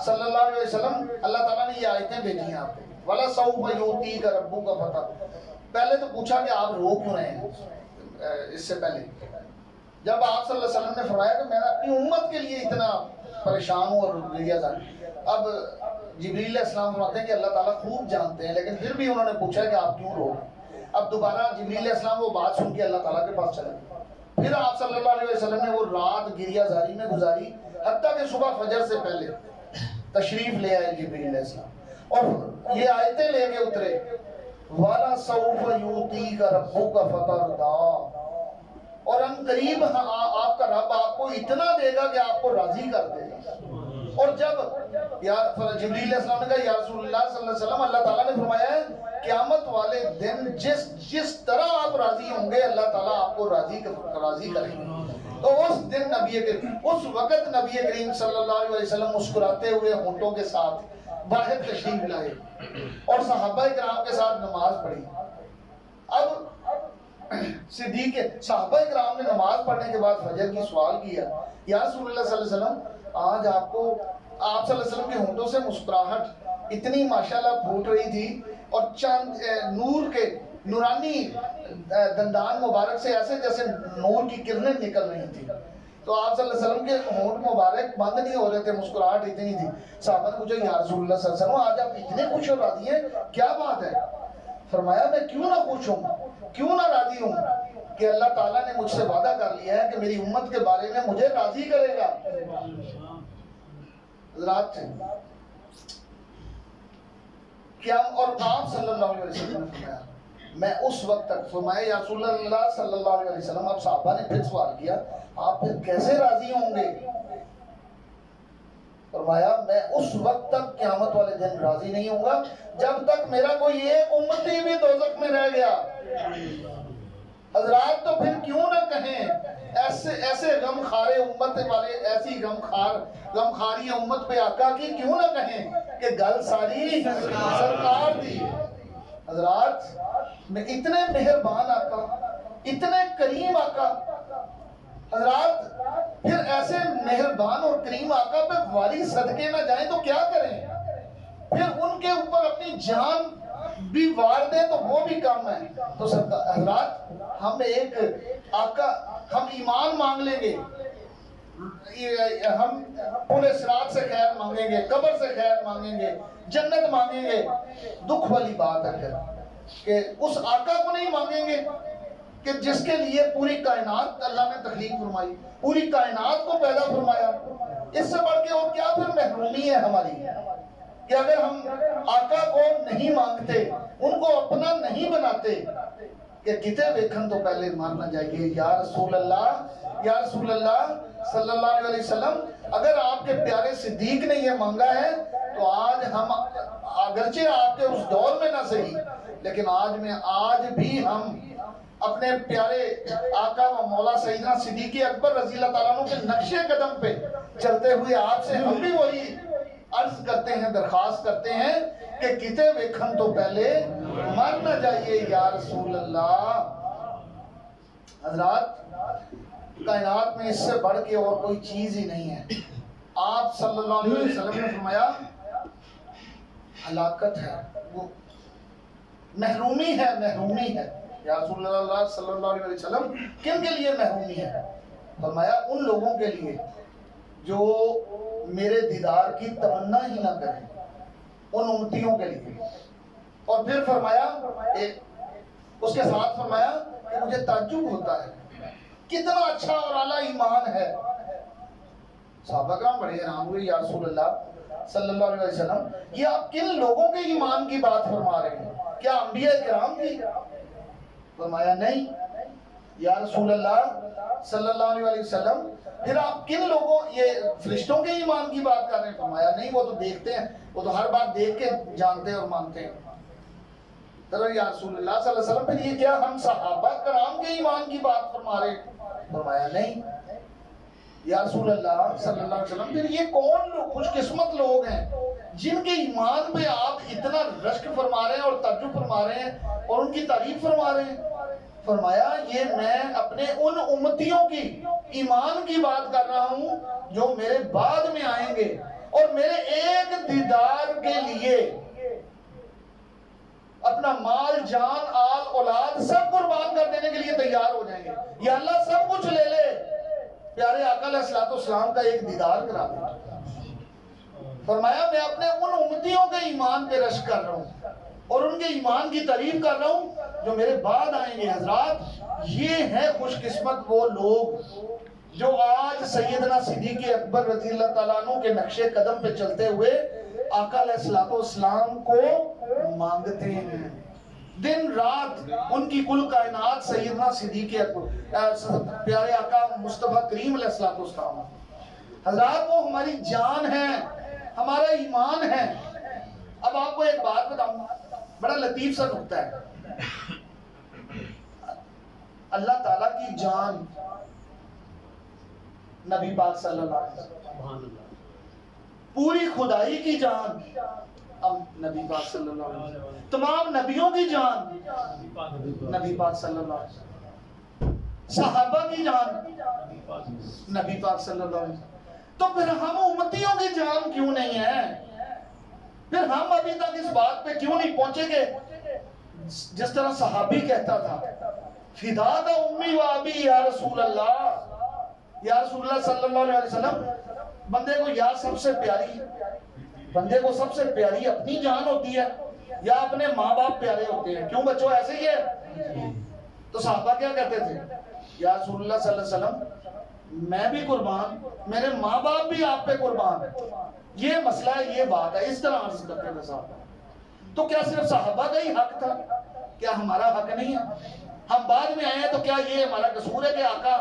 صلی اللہ علیہ وسلم اللہ تعالیٰ نے یہ آیتیں بھیجی ہیں آپ کو، وَلَسَوْفَ يُؤْتِيكَ رَبُّكَ فَتَرْضَىٰ۔ پہلے تو پوچھا کہ آپ رو کیوں رہے ہیں؟ اس سے پہلے جب آپ صلی اللہ علیہ وسلم نے فرمایا کہ میں اپنی امت کے لیے اتنا پریشان ہوں اور گریہ زار، اب جبریل علیہ السلام فرماتے ہیں کہ اللہ تعالیٰ خوب جانتے ہیں، لیکن پھر بھی انہوں نے پوچھا کہ آپ کیوں رو؟ اب دوبارہ جبریل علیہ السلام وہ بات سن کے اللہ تعالیٰ کے پاس چلے گئے۔ پھر آپ صلی اللہ علیہ وسلم نے وہ رات گریہ زاری میں گزاری، حتیٰ کہ صبح فجر سے پہلے تشریف لے آئے جبریل علیہ السلام اور یہ آیتیں لے کے اترے، وَلَسَوْفَ يُؤْتِيكَ رَبُّكَ فَتَرْضَىٰ، اور ان قریب آپ کا رب آپ کو اتنا دے گا کہ آپ کو راضی کر دے گا۔ اور جب جبریل علیہ السلام نے کہا یا رسول اللہ صلی اللہ علیہ وسلم، اللہ تعالیٰ نے فرمایا ہے قیامت والے دن جس طرح آپ راضی ہوں گے اللہ تعالیٰ آپ کو راضی کریں گے۔ تو اس دن اس وقت نبی کریم صلی اللہ علیہ وسلم مسکراتے ہوئے ہونٹوں کے ساتھ باہر تشریف لائے اور صحابہ کرام کے ساتھ نماز پڑھی۔ اب صدیق صحابہ کرام نے نماز پڑھنے کے بعد فجر کی سوال کیا، یا رسول اللہ صلی اللہ علیہ وسلم، آج آپ صلی اللہ علیہ وسلم کے ہونٹوں سے مسکراہٹ اتنی ماشاءاللہ پھوٹ رہی تھی اور چند نور کے نورانی دندان مبارک سے ایسے جیسے نور کی کرنیں نکل رہی تھی، تو آپ صلی اللہ علیہ وسلم کے ہونٹ مبارک بند نہیں ہو رہے تھے، مسکراہٹ اتنی تھی۔ صحابہ نے پوچھا یا رسول اللہ صلی اللہ علیہ وسلم، آج آپ اتنے خوش اور راضی ہیں، کیا بات ہے؟ فرمایا میں کیوں نہ خوش ہوں، کیوں نہ راضی ہوں کہ اللہ تعالیٰ نے مجھ سے وعدہ کر لیا ہے کہ میری امت کے بارے میں مجھے راضی کرے گا۔ حضرات کیا اور آپ صلی اللہ علیہ وسلم نے فرمایا، میں اس وقت تک فرمایا یا رسول اللہ صلی اللہ علیہ وسلم، اب صحابہ نے پھر سوال کیا آپ پھر کیسے راضی ہوں گے؟ فرمایا میں اس وقت تک قیامت والے دن راضی نہیں ہوں گا جب تک میرا کوئی ایک امتی بھی دوزخ میں رہ گیا۔ حضرات تو پھر کیوں نہ کہیں ایسے غم خارے امت والے، ایسی غم خاری امت پہ آقا کی کیوں نہ کہیں کہ گل ساری سرکار دی۔ حضرات میں اتنے مہربان آقا، اتنے کریم آقا، حضرات پھر ایسے مہربان اور کریم آقا پہ والی صدقے نہ جائیں تو کیا کریں؟ پھر ان کے اوپر اپنی جان بھی وار دیں تو وہ بھی کم ہے۔ تو حضرات ہم ایک آقا، ہم ایمان مانگ لیں گے، ہم پورے صراط سے خیر مانگیں گے، قبر سے خیر مانگیں گے، جنت مانگیں گے، دکھ والی بات ہے کہ اس آقا کو نہیں مانگیں گے کہ جس کے لیے پوری کائنات اللہ نے تخلیق فرمائی، پوری کائنات کو پیدا فرمایا۔ اس سے بڑھ کے اور کیا پھر محرومی ہے ہماری کہ اگر ہم آقا کو نہیں مانگتے، ان کو اپنا نہیں بناتے کہ کتے ویکھن تو پہلے ماننا چاہیے یا رسول اللہ، یا رسول اللہ صلی اللہ علیہ وسلم۔ اگر آپ کے پیارے صدیق نے یہ مانگا ہے تو آج ہم اگرچہ آپ کے اس دور میں نہ صحیح، لیکن آج بھی ہم اپنے پیارے آقا و مولا سیدنا صدیق اکبر رضی اللہ تعالیٰ عنہ کے نقش قدم پہ چلتے ہوئے آپ سے ہم بھی وہی عرض کرتے ہیں، درخواست کرتے ہیں کہ کتے ویکھن تو پہلے مرنا چاہیے یا رسول اللہ۔ حضرات کائنات میں اس سے بڑھ کے اور کوئی چیز ہی نہیں ہے۔ آپ صلی اللہ علیہ وسلم نے فرمایا ہلاکت ہے، وہ محرومی ہے، محرومی ہے۔ یا رسول اللہ صلی اللہ علیہ وسلم کن کے لیے محرومی ہے؟ فرمایا ان لوگوں کے لیے جو میرے دیدار کی تمنا ہی نہ کریں، ان امتیوں کے لیے۔ اور پھر فرمایا اس کے ساتھ فرمایا کہ مجھے تعجب ہوتا ہے کتنا اچھا اور اعلیٰ ایمان ہے۔ صحابہ کرام بڑے حیران ہوئے، یا رسول اللہ صلی اللہ علیہ وسلم یہ آپ کن لوگوں کے ایمان کی بات فرما رہے ہیں؟ کیا انبیاء کرام کی؟ فرمایا نہیں یا رسول اللہ صلی اللہ علیہ وسلم، پھر آپ کن لوگوں، یہ فرشتوں کے ایمان کی بات کر رہے ہیں؟ فرمایا نہیں، وہ تو دیکھتے ہیں، وہ تو ہر بات دیکھ کے جانتے اور مانتے ہیں۔ یا رسول اللہ صلی اللہ علیہ وسلم پھر یہ کیا ہم صحابہ کرام کے ایمان کی بات فرما رہے ہیں؟ فرمایا نہیں یا رسول اللہ صلی اللہ علیہ وسلم، پھر یہ کون لوگ خوش قسمت لوگ ہیں جن کے ایمان پہ آپ اتنا رشک فرما رہے ہیں اور تعجب فرما رہے ہیں اور ان کی تعریف فرما رہے ہیں؟ فرمایا یہ میں اپنے ان امتیوں کی ایمان کی بات کر رہا ہوں جو میرے بعد میں آئیں گے، اور میرے ایک دیدار کے لیے اپنا مال، جان، آل، اولاد سب قربان کر دینے کے لیے تیار ہو جائیں گے. یا اللہ سب کچھ لے لے، پیارے آقا علیہ الصلوۃ والسلام کا ایک دیدار کرا دے. فرمایا میں اپنے ان امتیوں کے ایمان پہ رشک کر رہا ہوں اور ان کے ایمان کی تعریف کر رہا ہوں جو میرے بعد آئیں گے. حضرات یہ ہیں خوش قسمت وہ لوگ جو آج سیدنا صدیق اکبر رضی اللہ تعالیٰ عنہ کے نقش قدم پہ چلتے ہوئے آقا علیہ الصلوۃ والسلام کو مانگتے ہیں. دن رات ان کی کل کائنات سیدنا صدیق اکبر پیارے آقا مصطفیٰ کریم علیہ الصلوۃ والسلام. حضرات وہ ہماری جان ہے، ہمارا ایمان ہے. اب آپ کو ایک بات بتاؤں، بڑا لطیف سا نکتہ ہے. اللہ تعالیٰ کی جان نبی پاک صلی اللہ علیہ وسلم، پوری خدائی کی جان اب نبی پاک صلی اللہ علیہ وسلم، تمام نبیوں کی جان نبی پاک صلی اللہ علیہ وسلم، صحابہ کی جان نبی پاک صلی اللہ علیہ وسلم. تو پھر ہم امتیوں کی جان کیوں نہیں ہیں؟ پھر ہم ابھی تک اس بات پہ کیوں نہیں پہنچے کہ جس طرح صحابی کہتا تھا فدا کا امی و ابی یا رسول اللہ، یا رسول اللہ صلی اللہ علیہ وسلم. بندے کو یا سب سے پیاری اپنی جان ہوتی ہے یا اپنے ماں باپ پیارے ہوتے ہیں. کیوں بچوں ایسے ہی ہے؟ تو صحابہ کیا کہتے تھے؟ یا رسول اللہ صلی اللہ علیہ وسلم میں بھی قربان، میرے ماں باپ بھی آپ پہ قربان. یہ مسئلہ ہے، یہ بات ہے. اس طرح عرض کرتے تھے صحابہ. تو کیا صرف صحابہ کا ہی حق تھا؟ کیا ہمارا حق نہیں ہے؟ ہم بعد میں آئے ہیں تو کیا یہ ہمارا قصور ہے کہ آقا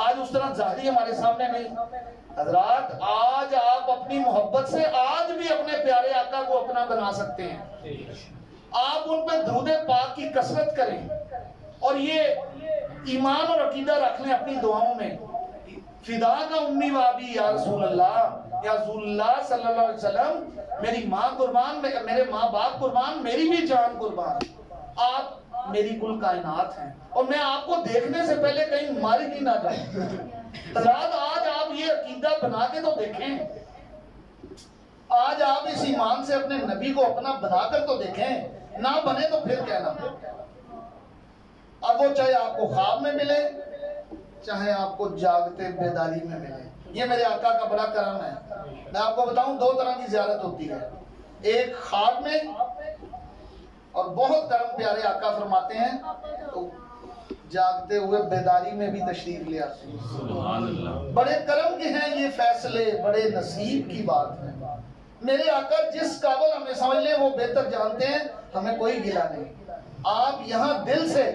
آج اس طرح ظاہری ہمارے سامنے نہیں؟ حضرات آج آپ اپنی محبت سے آج بھی اپنے پیارے آقا کو اپنا بنا سکتے ہیں. آپ ان پہ درود پاک کی کثرت کریں اور یہ ایمان اور عقیدہ رکھ لیں اپنی دعاؤں میں. فدا کا امی و ابی یا رسول اللہ، یا رسول اللہ صلی اللہ علیہ وسلم میری ماں قربان، میرے ماں باپ قربان، میری بھی جان قربان. آپ میری کل کائنات ہیں اور میں آپ کو دیکھنے سے پہلے کہیں مر ہی نہ جاؤں. حضرات آج آپ یہ عقیدہ بنا کے تو دیکھیں، آج آپ اس ایمان سے اپنے نبی کو اپنا بنا کر تو دیکھیں. نہ بنے تو پھر کہنا. اب وہ چاہے آپ کو خواب میں ملے چاہے آپ کو جاگتے بیداری میں ملے. یہ میرے آقا کا بڑا کرم ہے. میں آپ کو بتاؤں دو طرح کی زیارت ہوتی ہے، ایک خواب میں اور بہت کرم پیارے آقا فرماتے ہیں تو جاگتے ہوئے بیداری میں بھی تشریف لے آتے ہیں. بڑے کرم کے ہیں یہ فیصلے، بڑے نصیب کی بات ہے. میرے آقا جس قابل ہمیں سمجھ لیں وہ بہتر جانتے ہیں، ہمیں کوئی گلہ نہیں. آپ یہاں دل سے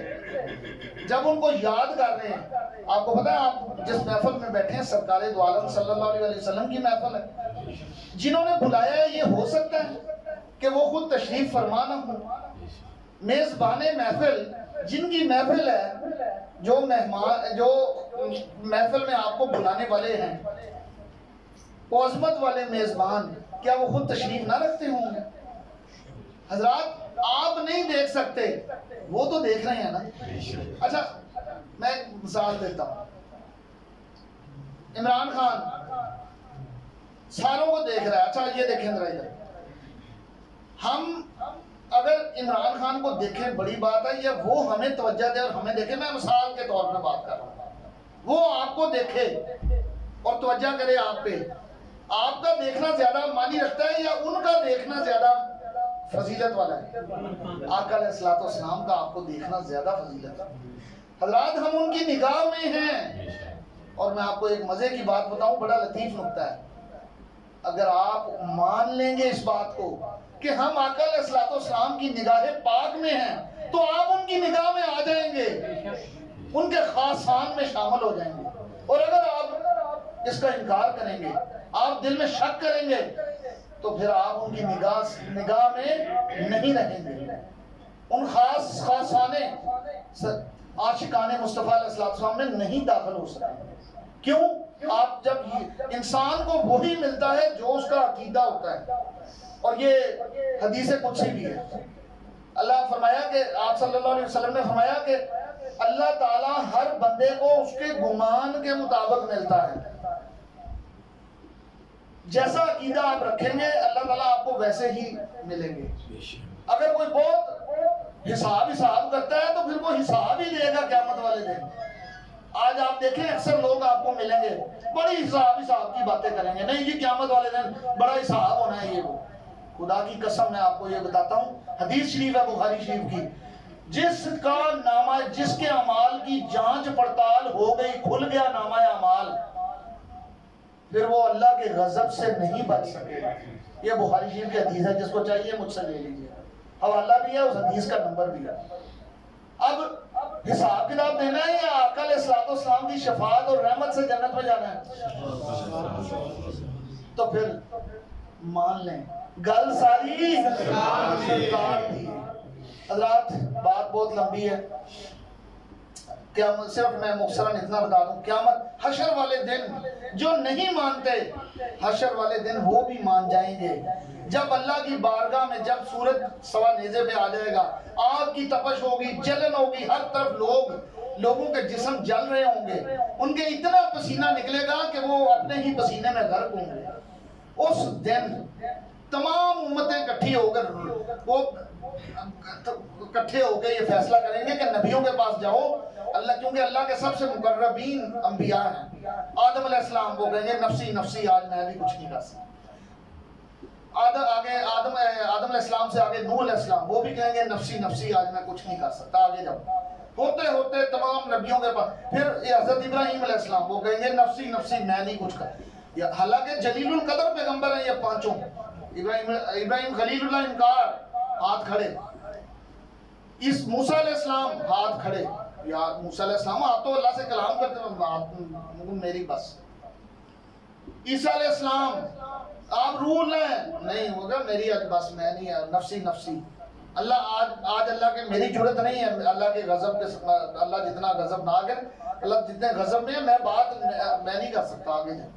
جب ان کو یاد کر رہے ہیں، آپ کو پتا ہے آپ جس محفل میں بیٹھے ہیں سرکار دو عالم صلی اللہ علیہ وسلم کی محفل ہے. جنہوں نے بلایا ہے یہ ہو سکتا ہے کہ وہ خود تشریف فرما نہ ہوں. میزبان محفل جن کی محفل ہے، جو محفل میں آپ کو بلانے والے ہیں، وہ عظمت والے میزبان، کیا وہ خود تشریف نہ رکھتے ہوں گے؟ حضرات آپ نہیں دیکھ سکتے، وہ تو دیکھ رہے ہیں نا. اچھا میں ایک مثال دیتا ہوں. عمران خان ساروں کو دیکھ رہا ہے. اچھا یہ دیکھیں ذرا ادھر. ہم اگر عمران خان کو دیکھیں بڑی بات ہے، یا وہ ہمیں توجہ دے اور ہمیں دیکھے. میں مثال کے طور پہ بات کر رہا ہوں. وہ آپ کو دیکھے اور توجہ کرے آپ پہ. آپ کا دیکھنا زیادہ معنی رکھتا ہے یا ان کا دیکھنا زیادہ فضیلت والا ہے؟ آقا علیہ الصلوۃ والسلام کا آپ کو دیکھنا زیادہ فضیلت ہے. حضرات ہم ان کی نگاہ میں ہیں. اور میں آپ کو ایک مزے کی بات بتاؤں، بڑا لطیف نکتہ ہے. اگر آپ مان لیں گے اس بات کو کہ ہم آقا علیہ الصلوۃ والسلام کی نگاہ پاک میں ہیں، تو آپ ان کی نگاہ میں آ جائیں گے، ان کے خاص شان میں شامل ہو جائیں گے. اور اگر آپ اس کا انکار کریں گے، آپ دل میں شک کریں گے، تو پھر آپ ان کی نگاہ میں نہیں رہیں گے. ان خاصانے عاشقان مصطفیٰ علیہ السلام میں نہیں داخل ہو سکتے. کیوں؟ آپ جب انسان کو وہی ملتا ہے جو اس کا عقیدہ ہوتا ہے. اور یہ حدیث قدسی بھی ہے. اللہ فرمایا کہ آپ صلی اللہ علیہ وسلم نے فرمایا کہ اللہ تعالیٰ ہر بندے کو اس کے گمان کے مطابق ملتا ہے. جیسا عقیدہ آپ رکھیں گے اللہ تعالیٰ آپ کو ویسے ہی ملیں گے۔ اگر کوئی بہت حساب کرتا ہے تو پھر وہ حساب ہی دے گا قیامت والے دن۔ آج آپ دیکھیں اکثر لوگ آپ کو ملیں گے بڑی حساب کی باتیں کریں گے، نہیں جی قیامت والے دن بڑا حساب ہونا ہے یہ وہ۔ خدا کی قسم میں آپ کو یہ بتاتا ہوں، حدیث شریف ہے بخاری شریف کی، جس کا نامہ، جس کے اعمال کی جانچ پڑتال ہو گئی، کھل گیا نامہ اعمال، پھر وہ اللہ کے غضب سے نہیں بچ سکے۔ یہ بخاری شریف کی حدیث ہے، جس کو چاہیے مجھ سے لے لیجیے، حوالہ بھی ہے، اس حدیث کا نمبر بھی ہے۔ اب حساب کتاب دینا ہے یا آقا علیہ السلام کی شفاعت اور رحمت سے جنت میں جانا ہے؟ تو پھر مان لیں گل ساری سرکار دی۔ حضرات بات بہت لمبی ہے، قیامت صرف میں مختصراً اتنا بتا دوں، قیامت حشر والے دن جو نہیں مانتے، حشر والے دن وہ بھی مان جائیں گے۔ جب اللہ کی بارگاہ میں جب سورج سوا نیزے پہ آ جائے گا، آگ کی تپش ہوگی، جلن ہوگی، ہر طرف لوگوں کے جسم جل رہے ہوں گے، ان کے اتنا پسینہ نکلے گا کہ وہ اپنے ہی پسینے میں غرق ہوں گے۔ اس دن تمام امتیں اکٹھی ہو کر وہ اکٹھے ہو کے یہ فیصلہ کریں گے کہ نبیوں کے پاس جاؤ، اللہ، کیونکہ اللہ کے سب سے مقربین انبیاء ہیں۔ آدم علیہ السلام کو کہیں گے نفسی نفسی، آج میں بھی کچھ نہیں کر سکتا۔ آدم علیہ السلام سے آگے نوح علیہ السلام، وہ بھی کہیں گے نفسی نفسی، آج میں کچھ نہیں کر سکتا۔ آگے جاؤ، ہوتے ہوتے تمام نبیوں کے پاس، پھر حضرت ابراہیم علیہ السلام، وہ کہیں گے نفسی نفسی، میں نہیں کچھ کر۔ حالانکہ جلیل القدر پیغمبر ہیں یہ پانچوں، ابراہیم خلیل اللہ انکار، ہاتھ کھڑے۔ اس موسیٰ علیہ السلام ہاتھ کھڑے، یا موسیٰ علیہ السلام آپ تو اللہ سے کلام کرتے ہیں، میری بس۔ عیسیٰ علیہ السلام آپ روح نہیں ہوگا، میری بس، میں نہیں، نفسی نفسی۔ اللہ آج اللہ کے میری جرت نہیں ہے اللہ کے غضب کے، اللہ جتنا غضب نہ ہے، اللہ جتنے غضب میں ہے، میں نہیں کر سکتا آگے جائیں۔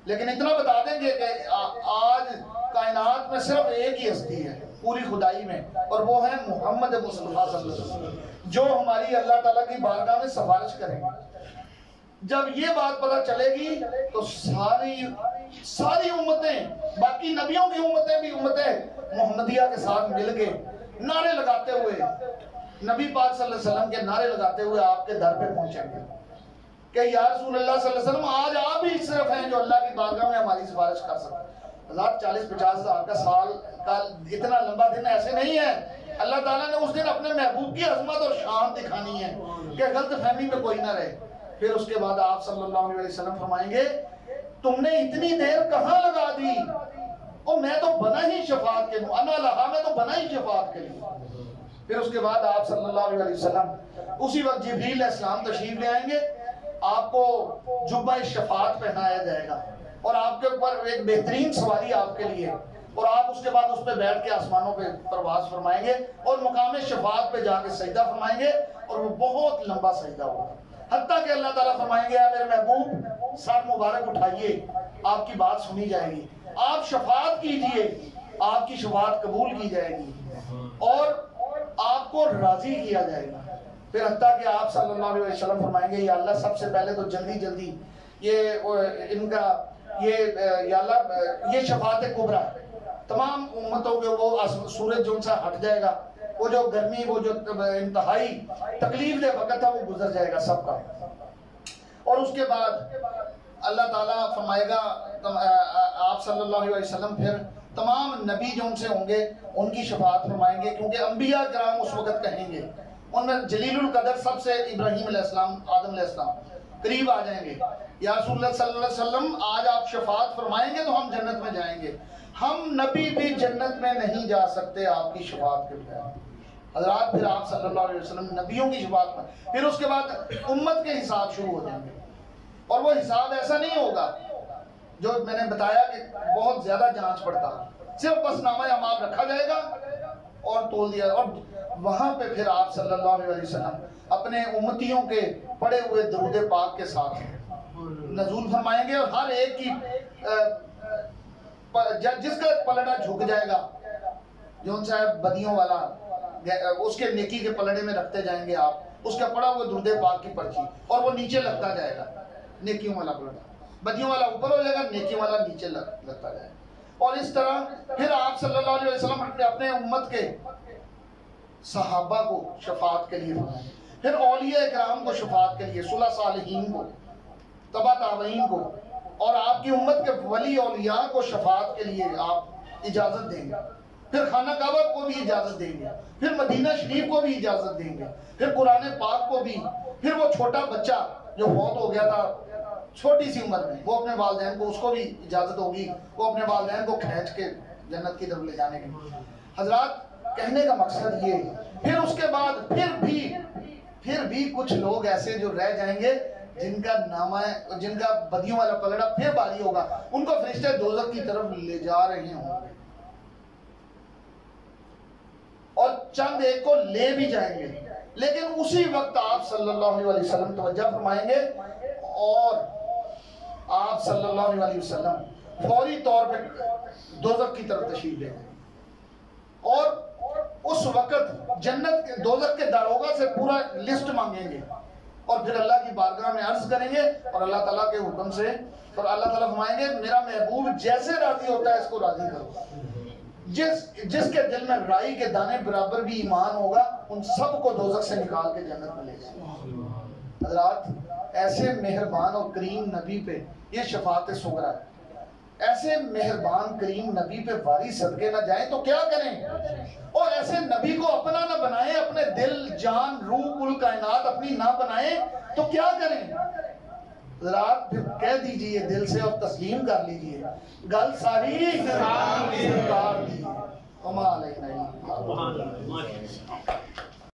لیکن اتنا بتا دیں گے کہ آج کائنات میں صرف ایک ہی ہستی ہے پوری خدائی میں، اور وہ ہے محمد مصطفیٰ صلی اللہ علیہ وسلم، جو ہماری اللہ تعالیٰ کی بارگاہ میں سفارش کریں گے۔ جب یہ بات پتہ چلے گی تو ساری امتیں، باقی نبیوں کی امتیں بھی امتیں محمدیہ کے ساتھ مل کے نعرے لگاتے ہوئے، نبی پاک صلی اللہ علیہ وسلم کے نعرے لگاتے ہوئے آپ کے در پہ پہنچیں گے کہ یا رسول اللہ صلی اللہ علیہ وسلم، آج آپ ہی صرف ہیں جو اللہ کی بارگاہ میں ہماری سفارش کر سکتے ہیں۔ 40-50 ہزار کا سال کا اتنا لمبا دن ایسے نہیں ہے۔ اللہ تعالیٰ نے اس دن اپنے محبوب کی عظمت اور شان دکھانی ہے کہ غلط فہمی میں کوئی نہ رہے۔ پھر اس کے بعد آپ صلی اللہ علیہ وسلم فرمائیں گے تم نے اتنی دیر کہاں لگا دی، اور میں تو بنا ہی شفاعت کے لیے، انا لہا، میں تو بنا ہی شفاعت کے لیے۔ پھر اس کے بعد آپ صلی اللہ علیہ وسلم اسی وقت جبریل علیہ السلام تشریف لے آئیں گے، آپ کو جبہ شفاعت پہنایا جائے گا اور آپ کے اوپر ایک بہترین سواری آپ کے لیے، اور آپ اس کے بعد اس پہ بیٹھ کے آسمانوں پہ پرواز فرمائیں گے اور مقام شفاعت پہ جا کے سجدہ فرمائیں گے، اور وہ بہت لمبا سجدہ ہوگا، حتیٰ کہ اللہ تعالیٰ فرمائیں گے میرے محبوب سر مبارک اٹھائیے، آپ کی بات سنی جائے گی، آپ شفاعت کیجئے، آپ کی شفاعت قبول کی جائے گی اور آپ کو راضی کیا جائے گا۔ پھر حتیٰ کہ آپ صلی اللہ علیہ وسلم فرمائیں گے یا اللہ سب سے پہلے تو جلدی ان کا یا اللہ یہ شفاعت کبریٰ تمام امتوں کے، وہ سورج جو ان سے ہٹ جائے گا، وہ جو گرمی، وہ جو انتہائی تکلیف دہ وقت تھا، وہ گزر جائے گا سب کا۔ اور اس کے بعد اللہ تعالیٰ فرمائے گا آپ صلی اللہ علیہ وسلم پھر تمام نبی جو ان سے ہوں گے ان کی شفاعت فرمائیں گے، کیونکہ انبیاء کرام اس وقت کہیں گے، ان میں جلیل القدر سب سے ابراہیم علیہ السلام، آدم علیہ السلام قریب آ جائیں گے، یا رسول اللہ صلی اللہ علیہ وسلم آج آپ شفاعت فرمائیں گے تو ہم جنت میں جائیں گے، ہم نبی بھی جنت میں نہیں جا سکتے آپ کی شفاعت کے بغیر۔ حضرات پھر آپ صلی اللہ علیہ وسلم نبیوں کی شفاعت میں، پھر اس کے بعد امت کے حساب شروع ہو جائیں گے، اور وہ حساب ایسا نہیں ہوگا جو میں نے بتایا کہ بہت زیادہ جانچ پڑتا، صرف بس نامہ اعمال رکھا جائے گا اور تول دیا، اور وہاں پہ پھر آپ صلی اللہ علیہ وسلم اپنے امتیوں کے پڑے ہوئے درود پاک کے ساتھ نزول فرمائیں گے، اور ہر ایک کی جس کا پلڑا جھک جائے گا، جو ان سے بدیوں والا، اس کے نیکی کے پلڑے میں رکھتے جائیں گے آپ، اس کا پڑا ہوا درود پاک کی پرچی، اور وہ نیچے لگتا جائے گا نیکیوں والا پلڑا، بدیوں والا اوپر ہو جائے گا، نیکی والا نیچے لگتا جائے گا۔ اور اس طرح پھر آپ صلی اللہ علیہ وسلم اپنے امت کے صحابہ کو شفاعت کے لیے فرمائیں، پھر اولیاء اکرام کو شفاعت کے لیے، صلح صالحین کو، تبع تابعین کو، اور آپ کی امت کے ولی اولیاء کو شفاعت کے لیے آپ اجازت دیں گے، پھر خانہ کعبہ کو بھی اجازت دیں گے، پھر مدینہ شریف کو بھی اجازت دیں گے، پھر قرآن پاک کو بھی، پھر وہ چھوٹا بچہ جو فوت ہو گیا تھا چھوٹی سی عمر میں، وہ اپنے والدین کو، اس کو بھی اجازت ہوگی وہ اپنے والدین کو کھینچ کے جنت کی طرف لے جانے کی۔ حضرات کہنے کا مقصد یہ، پھر اس کے بعد پھر بھی کچھ لوگ ایسے جو رہ جائیں گے جن کا نامہ، جن کا بدیوں والا پلڑا پھر بھاری ہوگا، ان کو فرشتے دوزخ کی طرف لے جا رہے ہوں گے، اور چند ایک کو لے بھی جائیں گے، لیکن اسی وقت آپ صلی اللہ علیہ وسلم توجہ فرمائیں گے، اور آپ صلی اللہ علیہ وسلم فوری طور پہ دوزخ کی طرف تشریف لیں گے، اور اس وقت جنت کے دوزخ کے داروغہ سے پورا لسٹ مانگیں گے، اور پھر اللہ کی بارگاہ میں عرض کریں گے، اور اللہ تعالیٰ کے حکم سے، اور اللہ تعالیٰ فرمائیں گے میرا محبوب جیسے راضی ہوتا ہے اس کو راضی کرو، جس کے دل میں رائی کے دانے برابر بھی ایمان ہوگا ان سب کو دوزخ سے نکال کے جنت میں لے جائے۔ حضرات ایسے مہربان اور کریم نبی پہ یہ شفاعت صغریٰ ہے، ایسے مہربان کریم نبی پہ واری صدقے نہ جائیں تو کیا کریں، اور ایسے نبی کو اپنا نہ بنائیں، اپنے دل جان روح کل کائنات اپنی نہ بنائیں تو کیا کریں۔ حضرات پھر کہہ دیجئے دل سے اور تسلیم کر لیجئے، گل ساری سرکار دی، وما علینا الا البلاغ۔